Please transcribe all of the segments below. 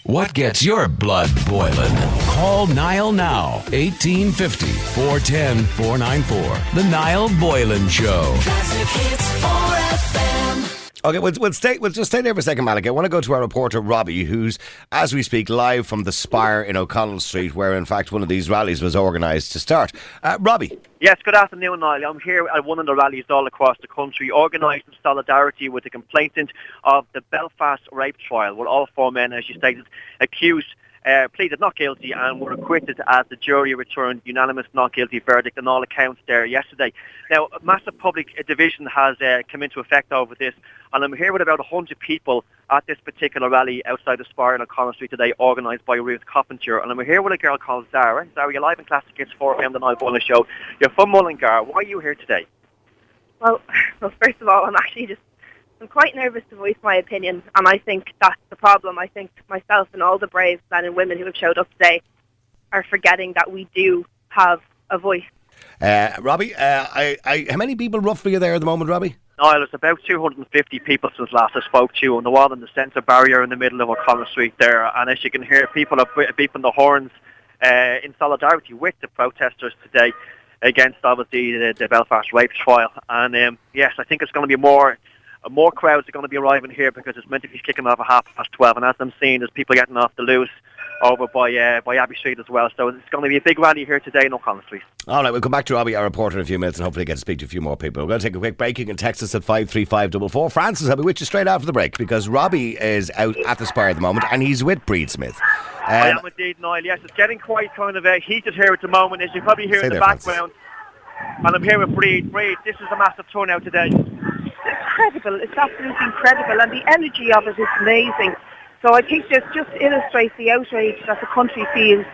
What gets your blood boiling? Call Niall now, 1850-410-494. The Niall Boylan Show. Classic Hits 4FM. Okay, we'll just stay there for a second, Malik. I want to go to our reporter, Robbie, who's, as we speak, live from the Spire in O'Connell Street, where, in fact, one of these rallies was organised to start. Robbie. Yes, good afternoon, Niall. I'm here at one of the rallies all across the country, organised in solidarity with the complainant of the Belfast rape trial, where all four men, as you stated, accused pleaded not guilty and were acquitted as the jury returned unanimous not guilty verdict on all accounts there yesterday. Now, a massive public division has come into effect over this, and I'm here with about 100 people at this particular rally outside the Spire in O'Connell Street today, organised by Ruth Coppinger. And I'm here with a girl called Zara. Zara, you're live in Classic Hits 4FM, the Niall Boylan Show. You're from Mullingar. Why are you here today? Well, first of all, I'm quite nervous to voice my opinion, and I think that's the problem. I think myself and all the brave men and women who have showed up today are forgetting that we do have a voice. Robbie, how many people roughly are there at the moment, Robbie? Niall, it's about 250 people since last I spoke to you, and they're all in the centre barrier in the middle of O'Connell Street there. And as you can hear, people are beeping the horns in solidarity with the protesters today against, obviously, the Belfast rape trial. And yes, I think it's going to be more crowds are going to be arriving here because it's meant to be kicking off at 12:30, and as I'm seeing, there's people getting off the loose over by Abbey Street as well. So it's going to be a big rally here today in O'Connell Street. All right, we'll come back to Robbie, our reporter, in a few minutes, and hopefully get to speak to a few more people. We're going to take a quick break. You can text us at 53544. Francis, I'll be with you straight after the break because Robbie is out at the Spire at the moment and he's with Breed Smith. I am indeed, Niall. Yes, it's getting quite kind of heated here at the moment, as you probably hear in the background. Francis. And I'm here with Breed. Breed, this is a massive turnout today. Incredible. It's absolutely incredible, and the energy of it is amazing. So I think this just illustrates the outrage that the country feels,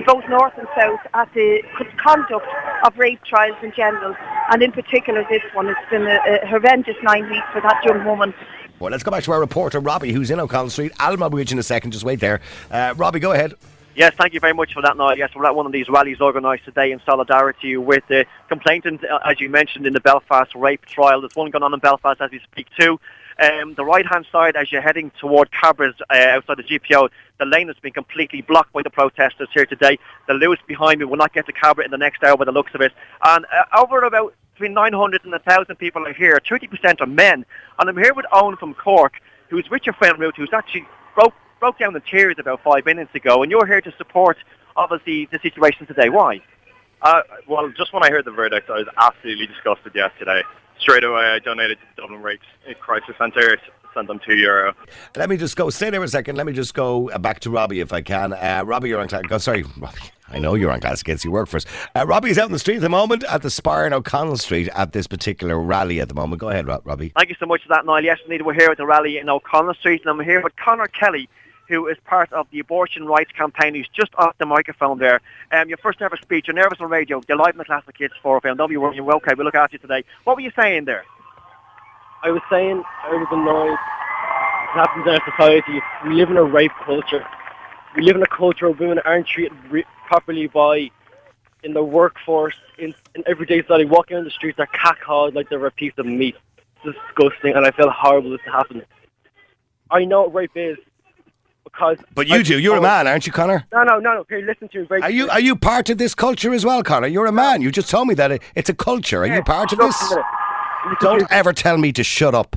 both north and south, at the conduct of rape trials in general, and in particular this one. It's been a horrendous 9 weeks for that young woman. Well, let's go back to our reporter, Robbie, who's in O'Connell Street. Alan will be with you in a second. Just wait there. Robbie, go ahead. Yes, thank you very much for that, Niall. Yes, we're at one of these rallies organised today in solidarity with the complainant, as you mentioned, in the Belfast rape trial. There's one going on in Belfast as we speak too. The right-hand side, as you're heading toward Cabras outside the GPO, the lane has been completely blocked by the protesters here today. The Lewis behind me will not get to Cabra in the next hour by the looks of it. And over about between 900 and 1,000 people are here. 30% are men. And I'm here with Owen from Cork, who's with your friend Ruth, who's actually broke down in tears about 5 minutes ago, and you're here to support, obviously, the situation today. Why? Well, just when I heard the verdict, I was absolutely disgusted yesterday. Straight away, I donated to the Dublin Rape Crisis Centre, sent them €2. Let me just go, stay there for a second, let me just go back to Robbie if I can. Robbie, you're on Robbie, I know you're on Classic Hits, you work for us. Robbie's out in the street at the moment at the Spire in O'Connell Street at this particular rally at the moment. Go ahead, Robbie. Thank you so much for that, Niall. Yes, indeed, we're here at the rally in O'Connell Street, and I'm here with Conor Kelly, who is part of the abortion rights campaign, who's just off the microphone there. Your first ever speech, you're nervous on radio, you're live in the Classic Hits 4FM. Don't be worried, you're okay, we'll look after you today. What were you saying there? I was saying I was annoyed. It happens in our society. We live in a rape culture. We live in a culture where women aren't treated properly in the workforce, in everyday society. Walking on the streets, they're catcalled like they're a piece of meat. It's disgusting, and I feel horrible this happens. I know what rape is. But you do. You're a man, aren't you, Conor? No. Here, listen to me. Are you part of this culture as well, Conor? You're a man. You just told me that it's a culture. Are you part of this? Don't ever tell me to shut up.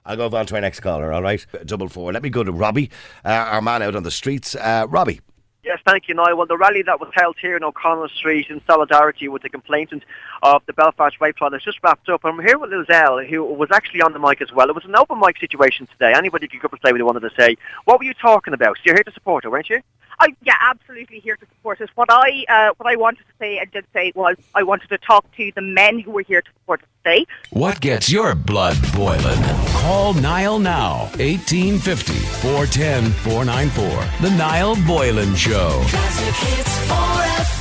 I'll go on to our next caller, all right? 444. Let me go to Robbie, our man out on the streets. Robbie. Yes, thank you, Niall. Well, the rally that was held here in O'Connell Street in solidarity with the complainant of the Belfast rape trial has just wrapped up. I'm here with Lizelle, who was actually on the mic as well. It was an open mic situation today. Anybody could go up and say what they wanted to say. What were you talking about? You're here to support her, weren't you? Yeah, absolutely here to support us. What I wanted to say, I did say, was I wanted to talk to the men who were here to support us today. What gets your blood boiling? Call Niall now, 1850-410-494. The Niall Boylan Show. Classic Hits 4FM.